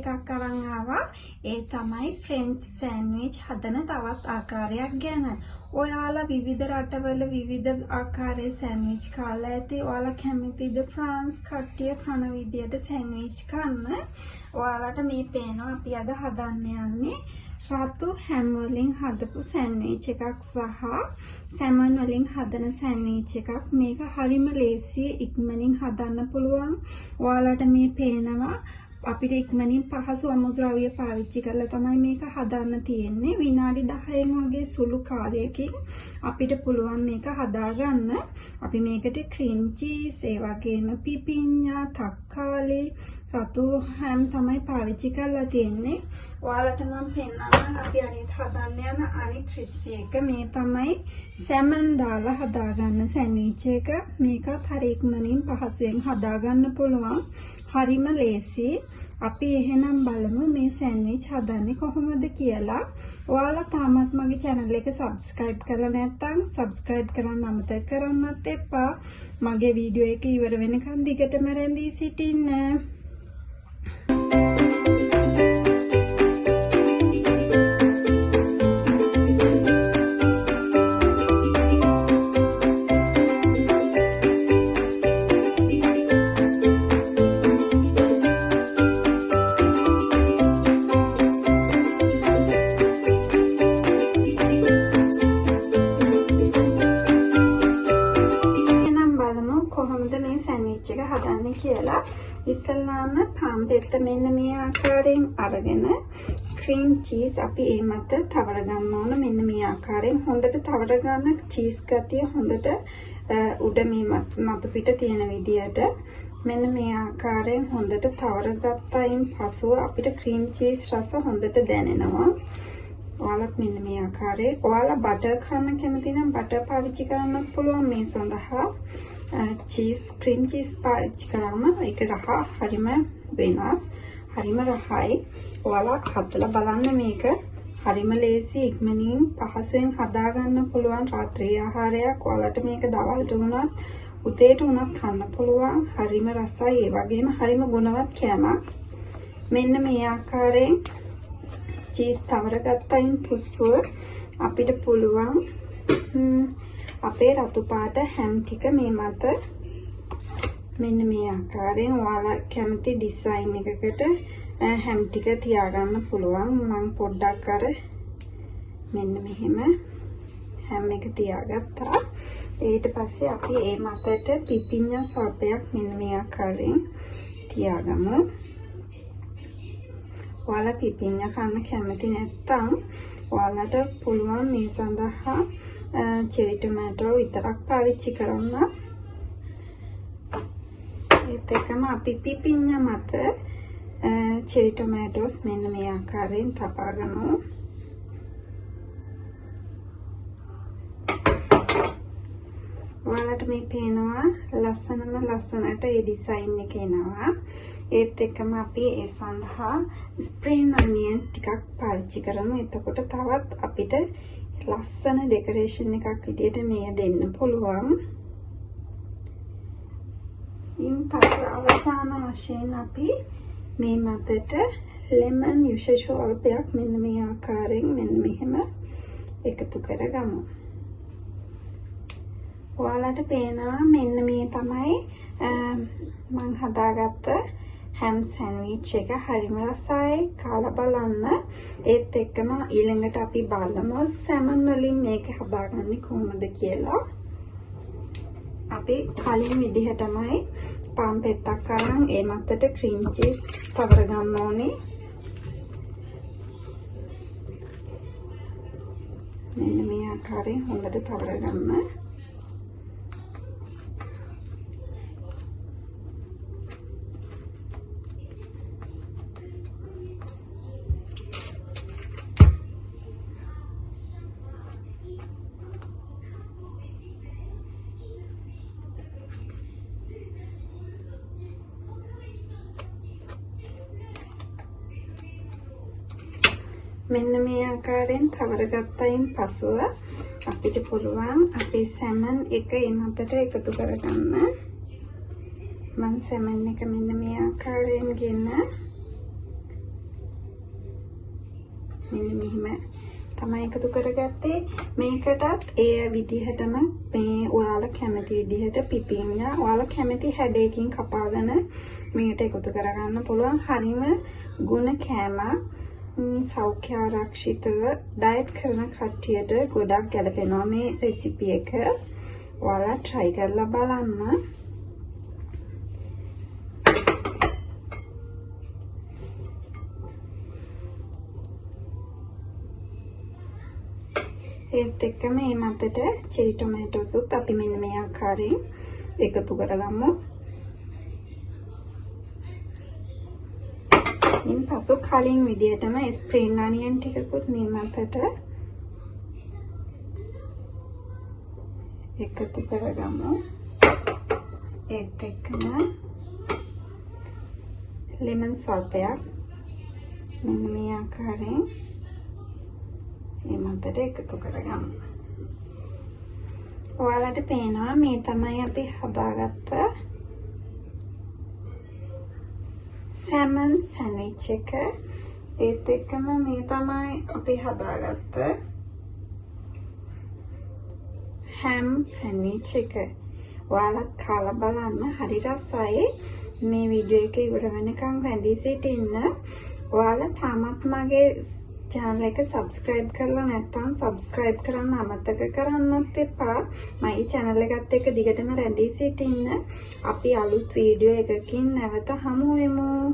එකක් අරන් ආවා. ඒ තමයි ෆ්‍රෙන්ච් සෑන්ඩ්විච් හදන තවත් ආකාරයක් ගැන. ඔයාලා විවිධ රටවල විවිධ ආකාරයේ සෑන්ඩ්විච් කාලා ඇති. ඔයාලා කැමතිද ෆ්‍රාන්ස් කට්ටිය කන විදියට සෑන්ඩ්විච් කන්න? ඔයාලට මේ පේනවා අපි අද හදන්න යන්නේ රතු හැම් වලින් හදපු සෑන්ඩ්විච් එකක් සහ සැමන් වලින් හදන සෑන්ඩ්විච් එකක්. මේක හරිම ලේසි, ඉක්මනින් හදන්න පුළුවන්. ඔයාලට මේ පේනවා අපිට ඉක්මනින් පහසු අමුද්‍රව්‍ය පාවිච්චි කරලා තමයි මේක හදන්න තියෙන්නේ. විනාඩි 10න් වගේ සුළු කාලයකින් අපිට පුළුවන් මේක හදාගන්න. අපි මේකට ක්‍රීම් චීස්, ඒ වගේම පිපිඤ්ඤා, තක්කාලි, රතු හැම් තමයි පාවිච්චි කරලා තියෙන්නේ. ඔයාලට මම පෙන්නන්නම් අපි අනිත් හදන්න යන අනිත් රෙසිපි එක. මේ තමයි සැමන් දාලා හදාගන්න සෑන්ඩ්විච් එක. මේකත් හරි ඉක්මනින් පහසුවෙන් හදාගන්න පුළුවන්. හරිම ලේසි. අපි එහෙනම් බලමු මේ සෑන්ඩ්විච් හදන්නේ කොහොමද කියලා. ඔයාලා තාමත් මගේ channel එක subscribe කරලා නැත්නම් subscribe කරන්න අමතක කරන්නත් එපා. මගේ වීඩියෝ එක ඉවර වෙනකන් දිගටම රැඳී සිටින්න. හදන්නේ කියලා. ඉස්සෙල්ලාම පාන් පෙත්ත මෙන්න මේ ආකාරයෙන් අරගෙන ක්‍රීම් චීස් අපි ඒ මත තවර ගන්න ඕන. මෙන්න මේ ආකාරයෙන් හොඳට තවර ගන්න. චීස් ගතිය හොඳට උඩ මේ මතු පිට තියෙන විදියට මෙන්න මේ ආකාරයෙන් හොඳට තවර ගත්තයින් පසුව අපිට ක්‍රීම් චීස් රස හොඳට දැනෙනවා. ඔයාලත් මෙන්න මේ ආකාරයේ ඔයාලා බටර් කන්න කැමති නම් බටර් පාවිච්චි කරන්නත් පුළුවන්. මේ සඳහා චීස් ක්‍රීම් චීස් පාවිච්චි කරාම ඒක රහ හරිම වෙනස්, හරිම රහයි. ඔයාලා හදලා බලන්න. මේක හරිම ලේසි, ඉක්මනින් පහසුවෙන් හදාගන්න පුළුවන් රාත්‍රී ආහාරයක්. ඔයාලට මේක දවල්ට වුණත් උදේට වුණත් කන්න පුළුවන්. හරිම රසයි, ඒ වගේම හරිම ගුණවත් කෑමක්. මෙන්න මේ ආකාරයෙන් චීස් තවර ගත්තයින් පුස්සුව අපිට පුළුවන් අපේ රතු පාට හැම් ටික මේ මත මෙන්න මේ ආකාරයෙන් ඔයාලා කැමති ඩිසයින් එකකට හැම් ටික තියාගන්න පුළුවන්. මම පොඩ්ඩක් අර මෙන්න මෙහෙම හැම් එක තියාගත්තා. ඊට පස්සේ අපි ඒ මතට පිපිඤ්ඤා ස්වල්පයක් මෙන්න මේ ආකාරයෙන් තියාගමු. ඔයාලා පිපිඤ්ඤා කන්න කැමති නැත්නම් ඔයාලට පුළුවන් මේ සඳහා චෙරි ටොමැටෝ විතරක් පාවිච්චි කරන්න. ඒත් එකම අපි පිපිඤ්ඤා මත චෙරි ටොමැටෝස් මෙන්න මේ ආකාරයෙන් තබා ගමු. ඔයාලට මේ පේනවා ලස්සනට ඒ ඩිසයින් එක එනවා. ඒත් එක්කම අපි ඒ සඳහා ස්ප්‍රින් ඔනියන් ටිකක් පාවිච්චි කරමු. එතකොට තවත් අපිට ලස්සන ඩෙකරේෂන් එකක් විදියට මේ දෙන්න පුළුවන්. ඉන්පසු අවසාන වශයෙන් අපි මේ මතට ලෙමන් යුෂ ස්වල්පයක් මෙන්න මේ ආකාරයෙන් මෙන්න මෙහෙම එකතු කරගමු. ඔයාලට පේනවා මෙන්න මේ තමයි මම හදාගත්ත හැම් සෑන්ඩ්විච් එක. හරිම රසයි, කාලා බලන්න. ඒත් එක්කම ඊළඟට අපි බලමු සැමන් වලින් මේක හදාගන්නේ කොහොමද කියලා. අපි කලින් විදිහටමයි පාන් පෙත්තක් අරන් ඒ මතට ක්‍රීම් චීස් තවර ගන්න ඕනේ. මෙන්න මේ ආකාරයෙන් හොඳට තවර ගන්න. මෙන්න මේ ආකාරයෙන් තවර ගත්තයින් පසුව අපිට පුළුවන් අපේ සැමන් එක ඒ මතට එකතු කරගන්න. මම සැමන් එක මෙන්න මේ ආකාරයෙන් ගෙන මෙන්න මෙහෙම තමයි එකතු කරගත්තේ. මේකටත් ඒ විදිහටම මේ ඔයාලා කැමති විදිහට පිපිඤ්ඤා ඔයාලා කැමති හැඩයකින් කපාගෙන මේකට එකතු කරගන්න පුළුවන්. හරිම ගුණ කෑම සෞඛ්‍ය ආරක්ෂිතව ඩයට් කරන කට්ටියට ගොඩක් ගැලපෙනවා මේ රෙසිපි එක. ඔයාලා try කරලා බලන්න. ඒත් එක්කම මේ මතට චෙරි ටොමැටෝසුත් අපි මෙන්න මේ ආකාරයෙන් එකතු කරගමු. ඉන් පසු කලින් විදිහටම ස්ප්‍රින් අනියන් ටිකකුත් මේ මතට එකතු කරගමු. ඒත් එක්කම ලෙමන් ස්වල්පයක් මෙන්න මේ ආකාරයෙන් මේ මතට එකතු කරගමු. ඔයාලට පේනවා මේ තමයි අපි හදාගත්ත සැමන් සෑන්ඩ්විච් එක. ඒත් එක්කම මේ තමයි අපි හදාගත්ත හැම් සෑන්ඩ්විච් එක. ඔයාලත් කාලා බලන්න හරි රසයි. මේ වීඩියෝ එක ඉවර වෙනකන් රැඳී සිටින්න. ඔයාලා තාමත් මගේ channel එක subscribe කරලා නැත්නම් subscribe කරන්න අමතක කරන්නත් එපා. මගේ channel එකත් එක්ක දිගටම රැඳී සිටින්න. අපි අලුත් වීඩියෝ එකකින් නැවත හමු වෙමු.